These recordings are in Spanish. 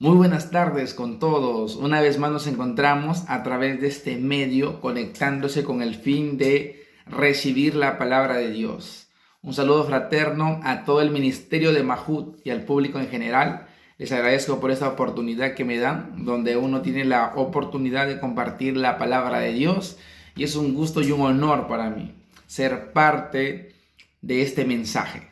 Muy buenas tardes con todos. Una vez más nos encontramos a través de este medio conectándose con el fin de recibir la palabra de Dios. Un saludo fraterno a todo el ministerio de Mahut y al público en general. Les agradezco por esta oportunidad que me dan, donde uno tiene la oportunidad de compartir la palabra de Dios y es un gusto y un honor para mí ser parte de este mensaje.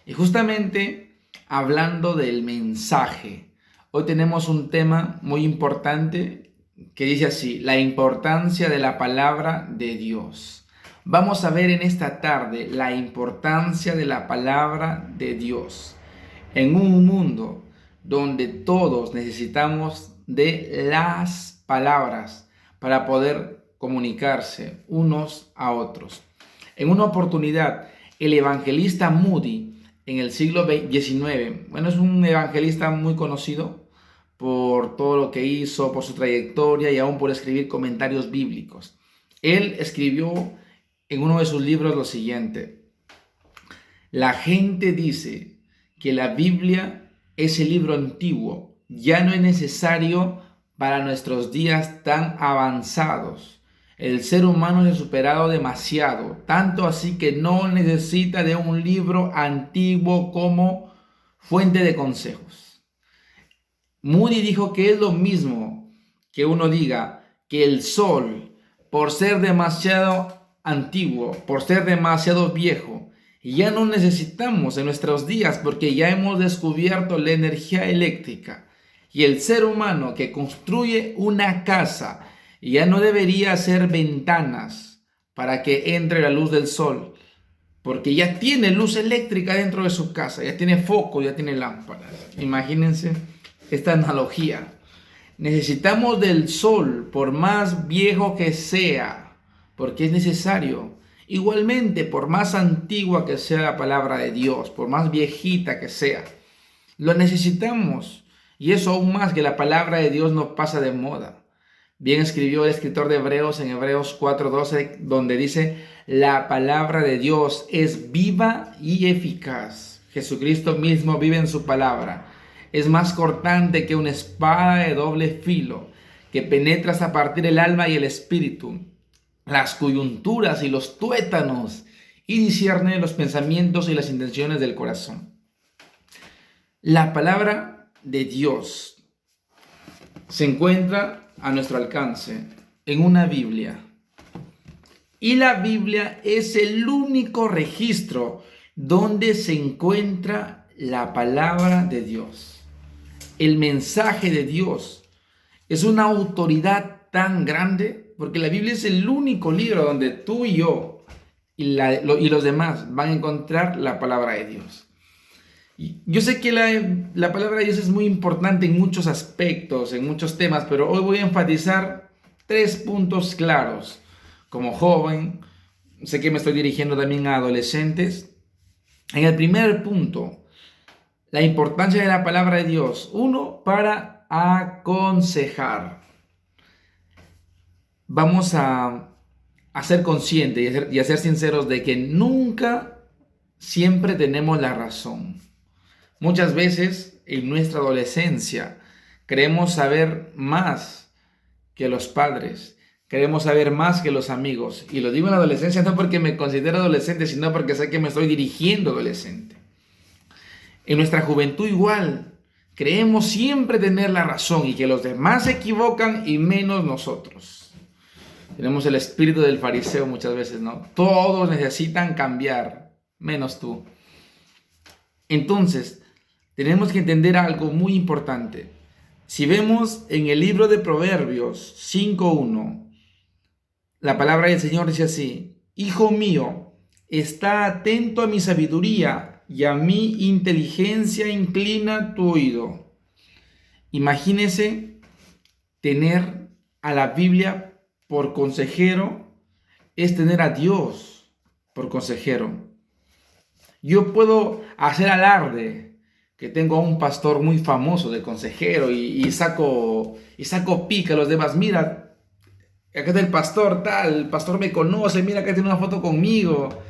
Y justamente hablando del mensaje, hoy tenemos un tema muy importante que dice así: la importancia de la palabra de Dios. Vamos a ver en esta tarde la importancia de la palabra de Dios en un mundo donde todos necesitamos de las palabras para poder comunicarse unos a otros. En una oportunidad, el evangelista Moody en el siglo XIX, bueno, es un evangelista muy conocido por todo lo que hizo, por su trayectoria y aún por escribir comentarios bíblicos. Él escribió en uno de sus libros lo siguiente: la gente dice que la Biblia es el libro antiguo, ya no es necesario para nuestros días tan avanzados. El ser humano se ha superado demasiado, tanto así que no necesita de un libro antiguo como fuente de consejos. Moody dijo que es lo mismo que uno diga que el sol, por ser demasiado antiguo, por ser demasiado viejo, ya no necesitamos en nuestros días porque ya hemos descubierto la energía eléctrica. Y el ser humano que construye una casa ya no debería hacer ventanas para que entre la luz del sol, porque ya tiene luz eléctrica dentro de su casa, ya tiene foco, ya tiene lámparas. Imagínense esta analogía. Necesitamos del sol, por más viejo que sea, porque es necesario. Igualmente, por más antigua que sea la palabra de Dios, por más viejita que sea, lo necesitamos. Y eso aún más, que la palabra de Dios no pasa de moda. Bien escribió el escritor de Hebreos en Hebreos 4:12, donde dice: la palabra de Dios es viva y eficaz. Jesucristo mismo vive en su palabra. Es más cortante que una espada de doble filo, que penetra hasta partir el alma y el espíritu, las coyunturas y los tuétanos, y discierne los pensamientos y las intenciones del corazón. La palabra de Dios se encuentra a nuestro alcance en una Biblia. Y la Biblia es el único registro donde se encuentra la palabra de Dios. El mensaje de Dios es una autoridad tan grande porque la Biblia es el único libro donde tú y yo y los demás van a encontrar la palabra de Dios. Y yo sé que la palabra de Dios es muy importante en muchos aspectos, en muchos temas, pero hoy voy a enfatizar 3 puntos claros. Como joven, sé que me estoy dirigiendo también a adolescentes. En el primer punto, la importancia de la palabra de Dios. Uno, para aconsejar. Vamos a ser conscientes y a ser sinceros de que nunca siempre tenemos la razón. Muchas veces en nuestra adolescencia creemos saber más que los padres, queremos saber más que los amigos. Y lo digo en la adolescencia no porque me considero adolescente, sino porque sé que me estoy dirigiendo adolescente. En nuestra juventud igual, creemos siempre tener la razón y que los demás se equivocan y menos nosotros. Tenemos el espíritu del fariseo muchas veces, ¿no? Todos necesitan cambiar, menos tú. Entonces, tenemos que entender algo muy importante. Si vemos en el libro de Proverbios 5:1, la palabra del Señor dice así: hijo mío, está atento a mi sabiduría y a mi inteligencia inclina tu oído. Imagínese tener a la Biblia por consejero, es tener a Dios por consejero. Yo puedo hacer alarde que tengo a un pastor muy famoso de consejero y saco pica a los demás. Mira, acá está el pastor tal, el pastor me conoce, mira, acá tiene una foto conmigo.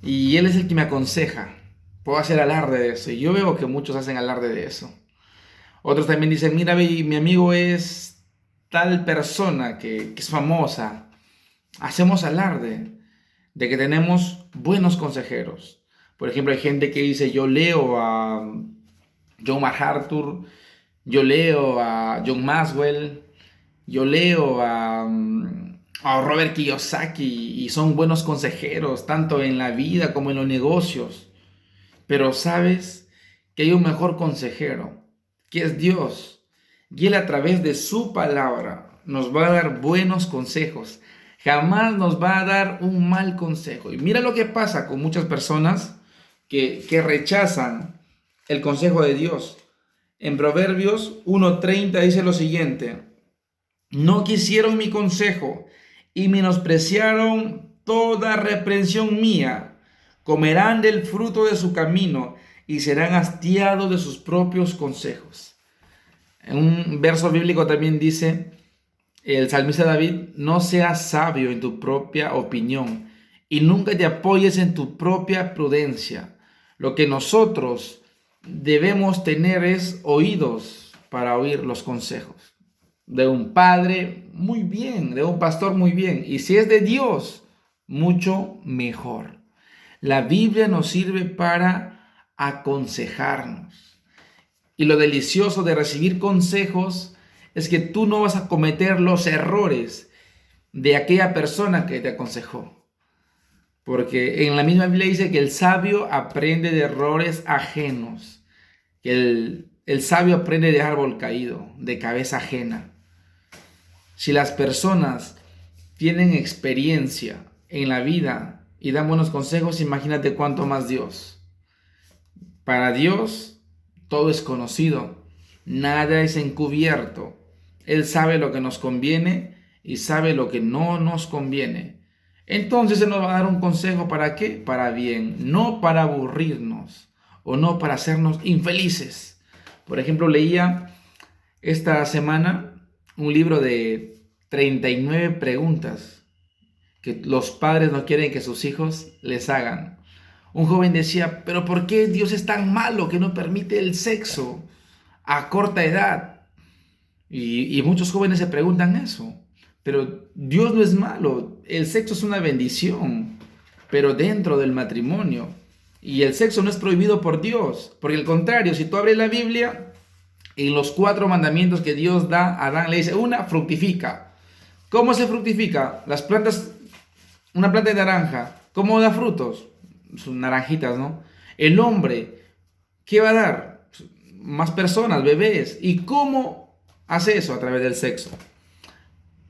Y él es el que me aconseja. Puedo hacer alarde de eso. Y yo veo que muchos hacen alarde de eso. Otros también dicen, mira, mi amigo es tal persona que es famosa. Hacemos alarde de que tenemos buenos consejeros. Por ejemplo, hay gente que dice, yo leo a John MacArthur, yo leo a John Maxwell, yo leo a Robert Kiyosaki y son buenos consejeros, tanto en la vida como en los negocios. Pero sabes que hay un mejor consejero, que es Dios. Y Él a través de su palabra nos va a dar buenos consejos. Jamás nos va a dar un mal consejo. Y mira lo que pasa con muchas personas que rechazan el consejo de Dios. En Proverbios 1:30 dice lo siguiente: no quisieron mi consejo y menospreciaron toda reprensión mía. Comerán del fruto de su camino y serán hastiados de sus propios consejos. En un verso bíblico también dice el salmista David: no seas sabio en tu propia opinión y nunca te apoyes en tu propia prudencia. Lo que nosotros debemos tener es oídos para oír los consejos de un padre, muy bien, de un pastor, muy bien, y si es de Dios, mucho mejor. La Biblia nos sirve para aconsejarnos. Y lo delicioso de recibir consejos es que tú no vas a cometer los errores de aquella persona que te aconsejó. Porque en la misma Biblia dice que el sabio aprende de errores ajenos, que el sabio aprende de árbol caído, de cabeza ajena. Si las personas tienen experiencia en la vida y dan buenos consejos, imagínate cuánto más Dios. Para Dios todo es conocido, nada es encubierto. Él sabe lo que nos conviene y sabe lo que no nos conviene. Entonces Él nos va a dar un consejo, ¿para qué? Para bien, no para aburrirnos o no para hacernos infelices. Por ejemplo, leía esta semana un libro de 39 preguntas que los padres no quieren que sus hijos les hagan. Un joven decía, pero ¿por qué Dios es tan malo que no permite el sexo a corta edad? Y muchos jóvenes se preguntan eso. Pero Dios no es malo, el sexo es una bendición, pero dentro del matrimonio. Y el sexo no es prohibido por Dios, porque al contrario, si tú abres la Biblia, en los 4 mandamientos que Dios da a Adán, le dice, una, fructifica. ¿Cómo se fructifica? Las plantas, una planta de naranja, ¿cómo da frutos? Son naranjitas, ¿no? El hombre, ¿qué va a dar? Más personas, bebés. ¿Y cómo hace eso? A través del sexo.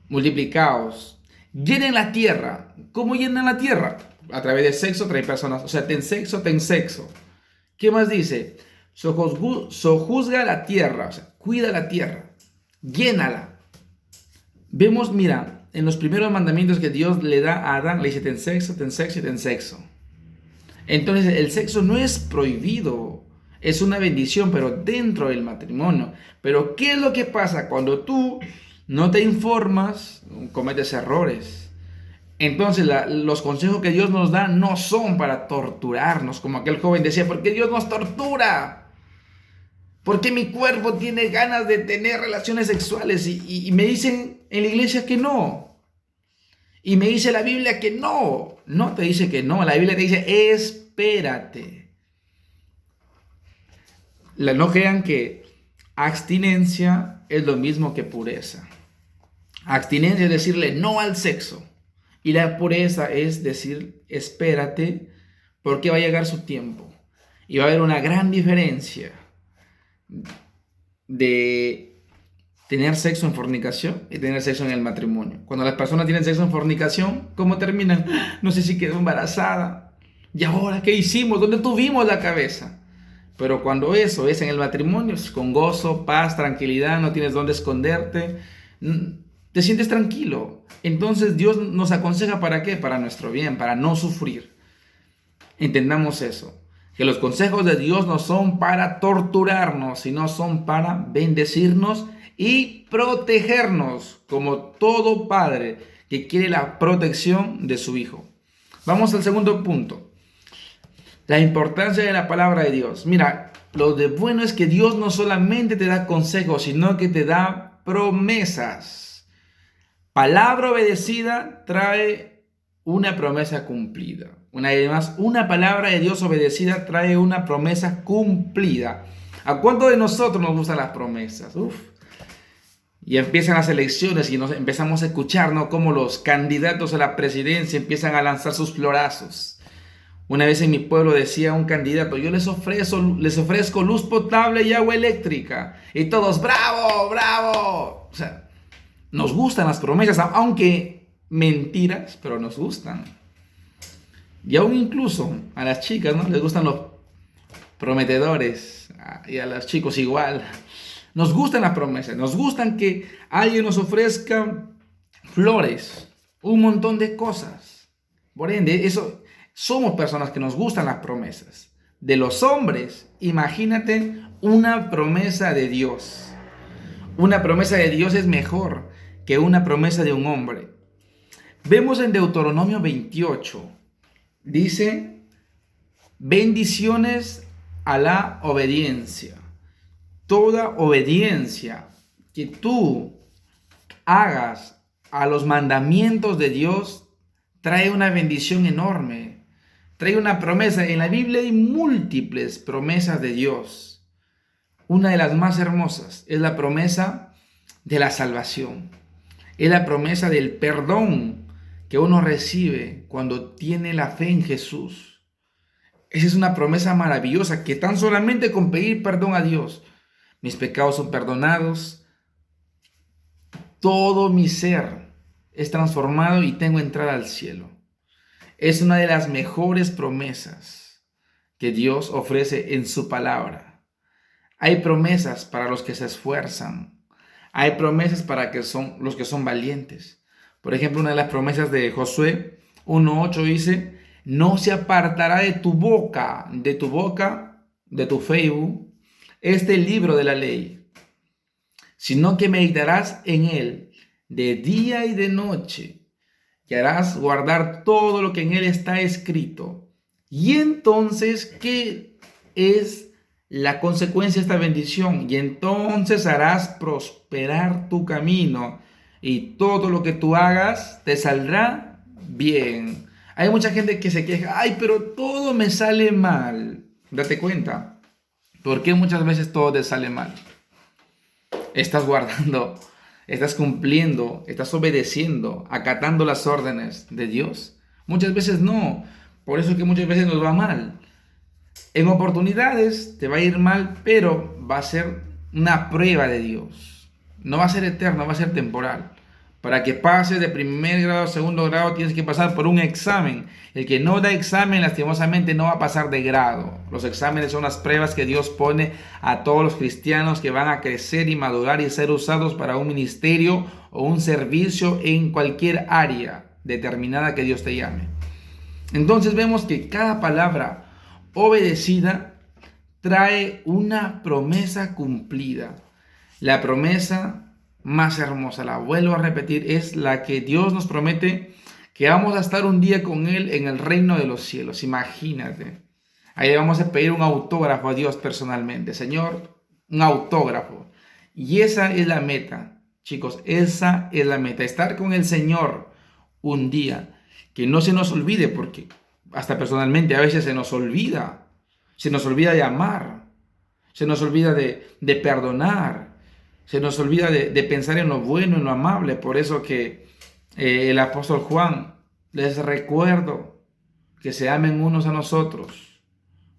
Multiplicaos, llenen la tierra. ¿Cómo llenan la tierra? A través del sexo trae personas. O sea, ten sexo, ten sexo. ¿Qué más dice? Sojuzga la tierra, o sea, cuida la tierra, llénala. Vemos, mira, en los primeros mandamientos que Dios le da a Adán, le dice, ten sexo, ten sexo y ten sexo. Entonces, el sexo no es prohibido, es una bendición, pero dentro del matrimonio. Pero, ¿qué es lo que pasa cuando tú no te informas? Cometes errores. Entonces los consejos que Dios nos da no son para torturarnos, como aquel joven decía, ¿por qué Dios nos tortura? ¿Por qué mi cuerpo tiene ganas de tener relaciones sexuales? Y me dicen en la iglesia que no. Y me dice la Biblia que no. No te dice que no, la Biblia te dice espérate. No crean que abstinencia es lo mismo que pureza. Abstinencia es decirle no al sexo. Y la pureza es decir, espérate, porque va a llegar su tiempo. Y va a haber una gran diferencia de tener sexo en fornicación y tener sexo en el matrimonio. Cuando las personas tienen sexo en fornicación, ¿cómo terminan? No sé si quedó embarazada. ¿Y ahora qué hicimos? ¿Dónde tuvimos la cabeza? Pero cuando eso es en el matrimonio, es con gozo, paz, tranquilidad, no tienes dónde esconderte, te sientes tranquilo. Entonces Dios nos aconseja ¿para qué? Para nuestro bien, para no sufrir. Entendamos eso, que los consejos de Dios no son para torturarnos, sino son para bendecirnos y protegernos, como todo padre que quiere la protección de su hijo. Vamos al segundo punto, la importancia de la palabra de Dios. Mira, Lo de bueno es que Dios no solamente te da consejos, sino que te da promesas. Palabra obedecida trae una promesa cumplida. Además, una palabra de Dios obedecida trae una promesa cumplida. ¿A cuánto de nosotros nos gustan las promesas? Y empiezan las elecciones y nos empezamos a escuchar, ¿no?, cómo los candidatos a la presidencia empiezan a lanzar sus florazos. Una vez en mi pueblo decía un candidato: yo les ofrezco luz potable y agua eléctrica. Y todos: ¡bravo, bravo! O sea, nos gustan las promesas, aunque mentiras, pero nos gustan. Y aún incluso a las chicas, ¿no?, les gustan los prometedores, y a los chicos igual. Nos gustan las promesas, nos gustan que alguien nos ofrezca flores, un montón de cosas. Por ende, somos personas que nos gustan las promesas. De los hombres, imagínate una promesa de Dios. Una promesa de Dios es mejor que una promesa de un hombre. Vemos en Deuteronomio 28, dice: bendiciones a la obediencia. Toda obediencia que tú hagas a los mandamientos de Dios trae una bendición enorme, trae una promesa. En la Biblia hay múltiples promesas de Dios. Una de las más hermosas es la promesa de la salvación, es la promesa del perdón que uno recibe cuando tiene la fe en Jesús. Esa es una promesa maravillosa, que tan solamente con pedir perdón a Dios, mis pecados son perdonados, todo mi ser es transformado y tengo entrada al cielo. Es una de las mejores promesas que Dios ofrece en su palabra. Hay promesas para los que se esfuerzan. Hay promesas para los que son valientes. Por ejemplo, una de las promesas de Josué 1:8 dice: no se apartará de tu boca, de tu Facebook, este libro de la ley, sino que meditarás en él de día y de noche, y harás guardar todo lo que en él está escrito. Y entonces, ¿qué es la consecuencia de esta bendición? Y entonces harás prosperar tu camino, y todo lo que tú hagas te saldrá bien. Hay mucha gente que se queja: ay, pero todo me sale mal. Date cuenta. ¿Por qué muchas veces todo te sale mal? Estás guardando, estás cumpliendo, estás obedeciendo, acatando las órdenes de Dios. Muchas veces no. Por eso es que muchas veces nos va mal. En oportunidades te va a ir mal, pero va a ser una prueba de Dios. No va a ser eterno, va a ser temporal. Para que pases de primer grado a segundo grado tienes que pasar por un examen. El que no da examen, lastimosamente, no va a pasar de grado. Los exámenes son las pruebas que Dios pone a todos los cristianos que van a crecer y madurar y ser usados para un ministerio o un servicio en cualquier área determinada que Dios te llame. Entonces vemos que cada palabra obedecida trae una promesa cumplida. La promesa más hermosa, la vuelvo a repetir, es la que Dios nos promete, que vamos a estar un día con Él en el reino de los cielos. Imagínate, ahí vamos a pedir un autógrafo a Dios personalmente. Señor, un autógrafo. Y esa es la meta, chicos, esa es la meta, estar con el Señor un día, que no se nos olvide, porque hasta personalmente a veces se nos olvida de amar, se nos olvida de perdonar, se nos olvida de pensar en lo bueno, en lo amable. Por eso que el apóstol Juan: les recuerdo que se amen unos a nosotros.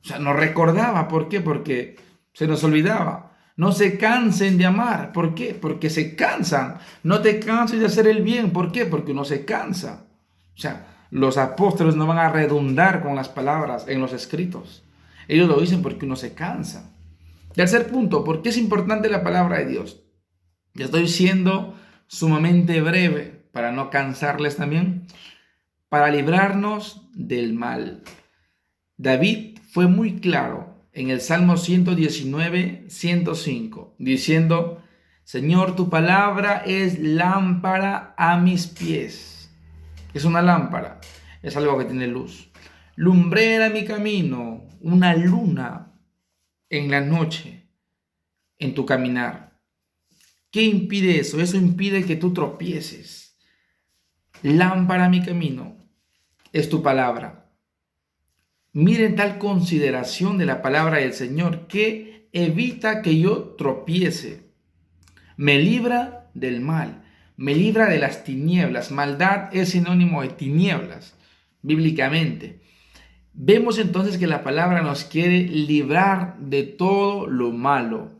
O sea, nos recordaba. ¿Por qué? Porque se nos olvidaba. No se cansen de amar. ¿Por qué? Porque se cansan. No te canses de hacer el bien. ¿Por qué? Porque uno se cansa. O sea, los apóstoles no van a redundar con las palabras en los escritos. Ellos lo dicen porque uno se cansa. Tercer punto: ¿por qué es importante la palabra de Dios? Ya estoy siendo sumamente breve para no cansarles también. Para librarnos del mal. David fue muy claro en el Salmo 119, 105, diciendo: Señor, tu palabra es lámpara a mis pies. Es una lámpara, es algo que tiene luz. Lumbrera mi camino, una luna en la noche, en tu caminar. ¿Qué impide eso? Eso impide que tú tropieces. Lámpara a mi camino es tu palabra. Miren tal consideración de la palabra del Señor que evita que yo tropiece. Me libra del mal, me libra de las tinieblas. Maldad es sinónimo de tinieblas, bíblicamente. Vemos entonces que la palabra nos quiere librar de todo lo malo.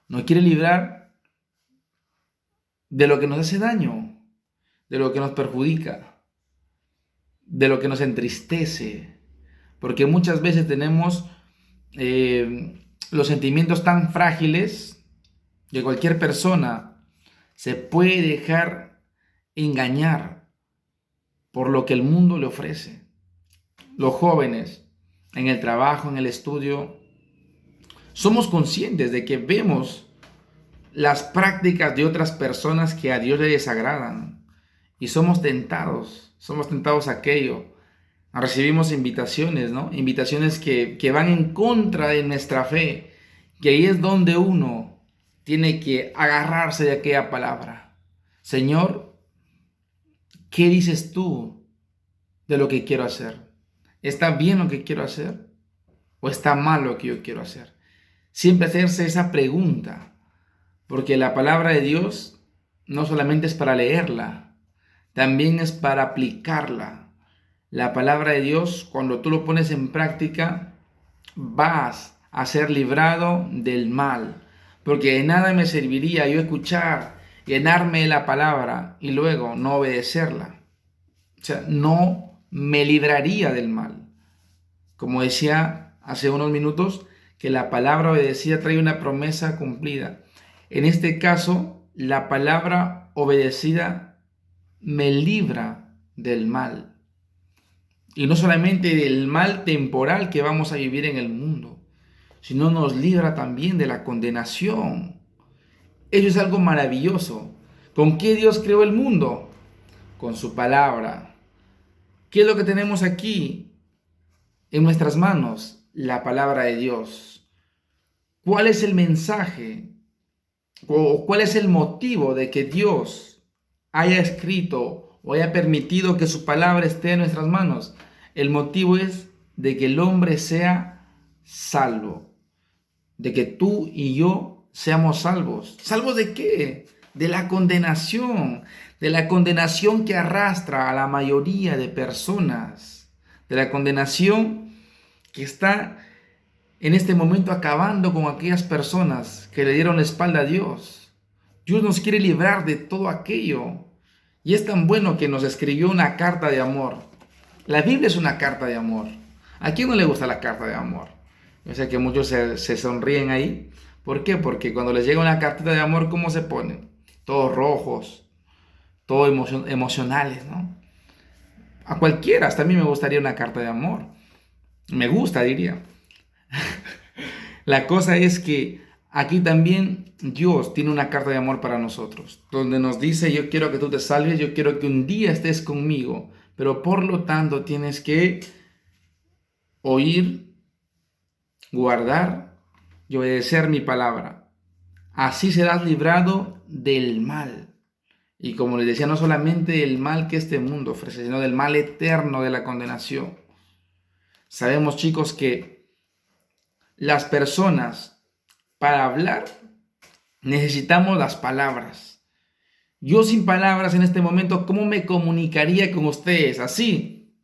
Nos quiere librar de lo que nos hace daño, de lo que nos perjudica, de lo que nos entristece. Porque muchas veces tenemos los sentimientos tan frágiles que cualquier persona se puede dejar engañar por lo que el mundo le ofrece. Los jóvenes, en el trabajo, en el estudio, somos conscientes de que vemos las prácticas de otras personas que a Dios le desagradan y somos tentados a aquello. Recibimos invitaciones, ¿no? Invitaciones que van en contra de nuestra fe, que ahí es donde uno tiene que agarrarse de aquella palabra. Señor, ¿qué dices tú de lo que quiero hacer? ¿Está bien lo que quiero hacer? ¿O está mal lo que yo quiero hacer? Siempre hacerse esa pregunta, porque la palabra de Dios no solamente es para leerla, también es para aplicarla. La palabra de Dios, cuando tú lo pones en práctica, vas a ser librado del mal, porque de nada me serviría yo escuchar, llenarme de la palabra y luego no obedecerla. O sea, no me libraría del mal. Como decía hace unos minutos, que la palabra obedecida trae una promesa cumplida. En este caso, la palabra obedecida me libra del mal. Y no solamente del mal temporal que vamos a vivir en el mundo, sino nos libra también de la condenación. Eso es algo maravilloso. ¿Con qué Dios creó el mundo? Con su palabra. ¿Qué es lo que tenemos aquí en nuestras manos? La palabra de Dios. ¿Cuál es el mensaje o cuál es el motivo de que Dios haya escrito o haya permitido que su palabra esté en nuestras manos? El motivo es de que el hombre sea salvo, de que tú y yo seamos salvos. ¿Salvos de qué? De la condenación que arrastra a la mayoría de personas, de la condenación que está en este momento acabando con aquellas personas que le dieron la espalda a Dios. Dios nos quiere librar de todo aquello. Y es tan bueno que nos escribió una carta de amor. La Biblia es una carta de amor. ¿A quién no le gusta la carta de amor? Yo sé que muchos se sonríen ahí. ¿Por qué? Porque cuando les llega una cartita de amor, ¿cómo se ponen? Todos rojos, todos emocionales, ¿no? A cualquiera, hasta a mí me gustaría una carta de amor. Me gusta, diría. La cosa es que aquí también Dios tiene una carta de amor para nosotros, donde nos dice, yo quiero que tú te salves, yo quiero que un día estés conmigo, pero por lo tanto tienes que oír, guardar y obedecer mi palabra. Así serás librado del mal. Y como les decía, no solamente del mal que este mundo ofrece, sino del mal eterno de la condenación. Sabemos, chicos, que las personas, para hablar, necesitamos las palabras. Yo sin palabras en este momento, ¿cómo me comunicaría con ustedes? Así.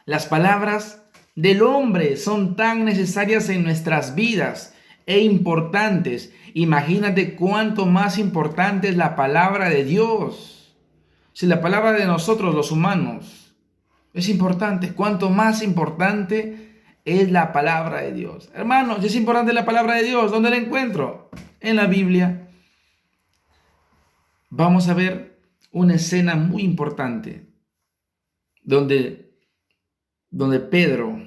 Las palabras del hombre son tan necesarias en nuestras vidas e importantes. Imagínate cuánto más importante es la palabra de Dios. Si la palabra de nosotros, los humanos, es importante, cuánto más importante es la palabra de Dios. Hermanos, es importante la palabra de Dios. ¿Dónde la encuentro? En la Biblia. Vamos a ver una escena muy importante donde Pedro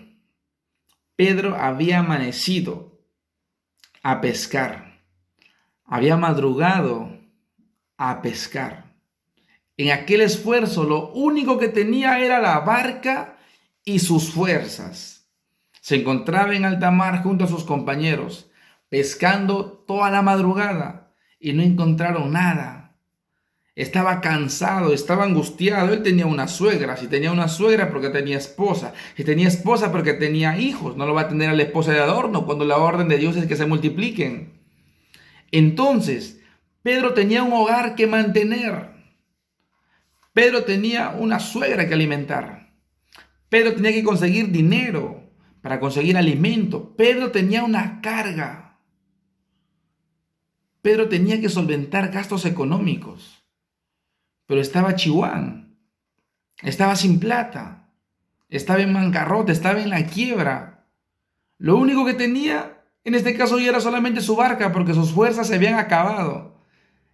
había amanecido a pescar, había madrugado a pescar. En aquel esfuerzo lo único que tenía era la barca y sus fuerzas. Se encontraba en alta mar junto a sus compañeros, pescando toda la madrugada y no encontraron nada. Estaba cansado, estaba angustiado. Él tenía una suegra. Si tenía una suegra, porque tenía esposa. Si tenía esposa, porque tenía hijos. No lo va a tener a la esposa de adorno cuando la orden de Dios es que se multipliquen. Entonces, Pedro tenía un hogar que mantener. Pedro tenía una suegra que alimentar. Pedro tenía que conseguir dinero para conseguir alimento. Pedro tenía una carga. Pedro tenía que solventar gastos económicos. Pero estaba chihuán. Estaba sin plata. Estaba en bancarrota. Estaba en la quiebra. Lo único que tenía, en este caso, ya era solamente su barca porque sus fuerzas se habían acabado.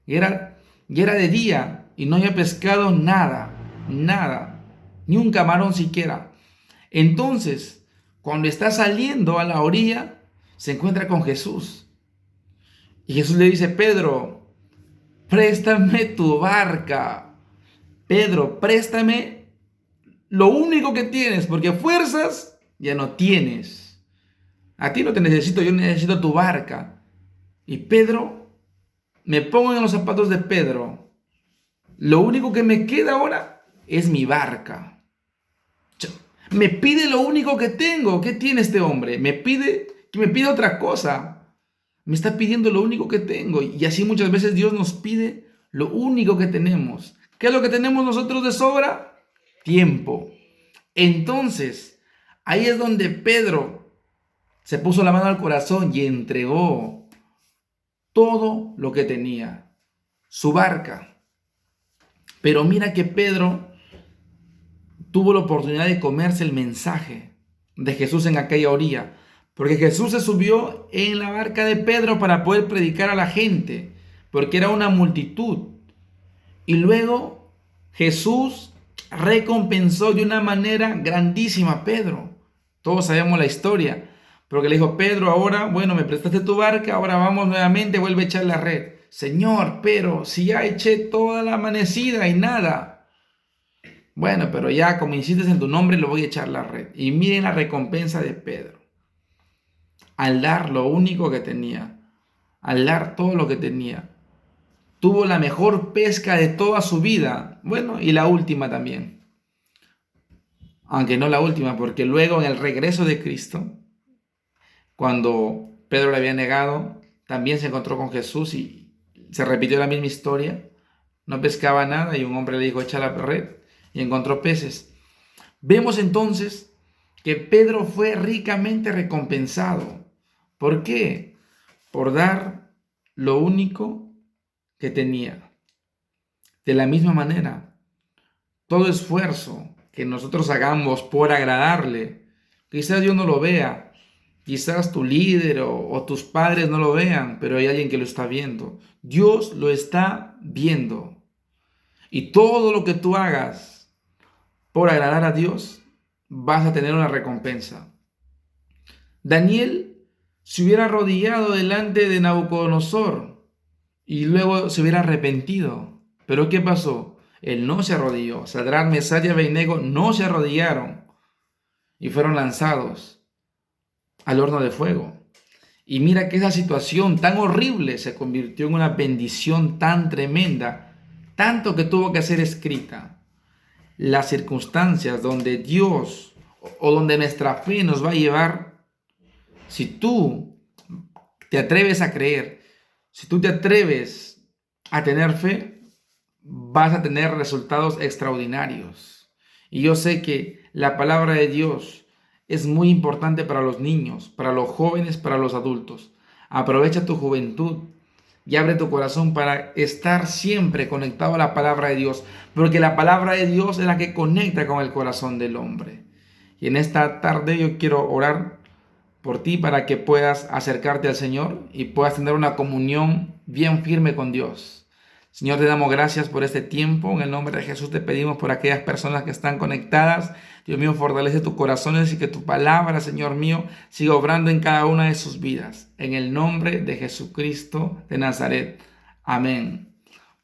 Ya era de día y no había pescado nada. Nada. Ni un camarón siquiera. Entonces, cuando está saliendo a la orilla, se encuentra con Jesús. Y Jesús le dice: Pedro, préstame tu barca. Pedro, préstame lo único que tienes, porque fuerzas ya no tienes. A ti no te necesito, yo necesito tu barca. Y Pedro, me pongo en los zapatos de Pedro. Lo único que me queda ahora es mi barca. Me pide lo único que tengo. ¿Qué tiene este hombre? Me pide otra cosa. Me está pidiendo lo único que tengo. Y así muchas veces Dios nos pide lo único que tenemos. ¿Qué es lo que tenemos nosotros de sobra? Tiempo. Entonces, ahí es donde Pedro se puso la mano al corazón y entregó todo lo que tenía. Su barca. Pero mira que Pedro tuvo la oportunidad de comerse el mensaje de Jesús en aquella orilla, porque Jesús se subió en la barca de Pedro para poder predicar a la gente, porque era una multitud. Y luego Jesús recompensó de una manera grandísima a Pedro. Todos sabemos la historia, porque le dijo: Pedro, ahora, bueno, me prestaste tu barca, ahora vamos nuevamente, vuelve a echar la red. Señor, pero si ya eché toda la amanecida y nada. Bueno, pero ya como insistes en tu nombre, lo voy a echar la red. Y miren la recompensa de Pedro. Al dar lo único que tenía, al dar todo lo que tenía, tuvo la mejor pesca de toda su vida. Bueno, y la última también. Aunque no la última, porque luego en el regreso de Cristo, cuando Pedro le había negado, también se encontró con Jesús y se repitió la misma historia. No pescaba nada y un hombre le dijo: echa la red. Y encontró peces. Vemos entonces que Pedro fue ricamente recompensado. ¿Por qué? Por dar lo único que tenía. De la misma manera, todo esfuerzo que nosotros hagamos por agradarle, quizás Dios no lo vea, quizás tu líder o tus padres no lo vean, pero hay alguien que lo está viendo. Dios lo está viendo. Y todo lo que tú hagas por agradar a Dios, vas a tener una recompensa. Daniel se hubiera arrodillado delante de Nabucodonosor y luego se hubiera arrepentido. ¿Pero qué pasó? Él no se arrodilló. Sadrach, Mesach y Abednego no se arrodillaron y fueron lanzados al horno de fuego. Y mira que esa situación tan horrible se convirtió en una bendición tan tremenda, tanto que tuvo que ser escrita. Las circunstancias donde Dios o donde nuestra fe nos va a llevar, si tú te atreves a creer, si tú te atreves a tener fe, vas a tener resultados extraordinarios. Y yo sé que la palabra de Dios es muy importante para los niños, para los jóvenes, para los adultos. Aprovecha tu juventud y abre tu corazón para estar siempre conectado a la palabra de Dios, porque la palabra de Dios es la que conecta con el corazón del hombre. Y en esta tarde yo quiero orar por ti para que puedas acercarte al Señor y puedas tener una comunión bien firme con Dios. Señor, te damos gracias por este tiempo. En el nombre de Jesús te pedimos por aquellas personas que están conectadas. Dios mío, fortalece tus corazones y que tu palabra, Señor mío, siga obrando en cada una de sus vidas. En el nombre de Jesucristo de Nazaret. Amén.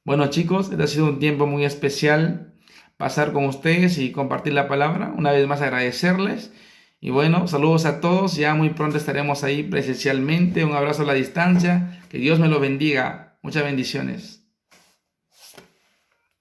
Bueno, chicos, este ha sido un tiempo muy especial pasar con ustedes y compartir la palabra. Una vez más agradecerles Y bueno, saludos a todos. Ya muy pronto estaremos ahí presencialmente. Un abrazo a la distancia. Que Dios me lo bendiga. Muchas bendiciones.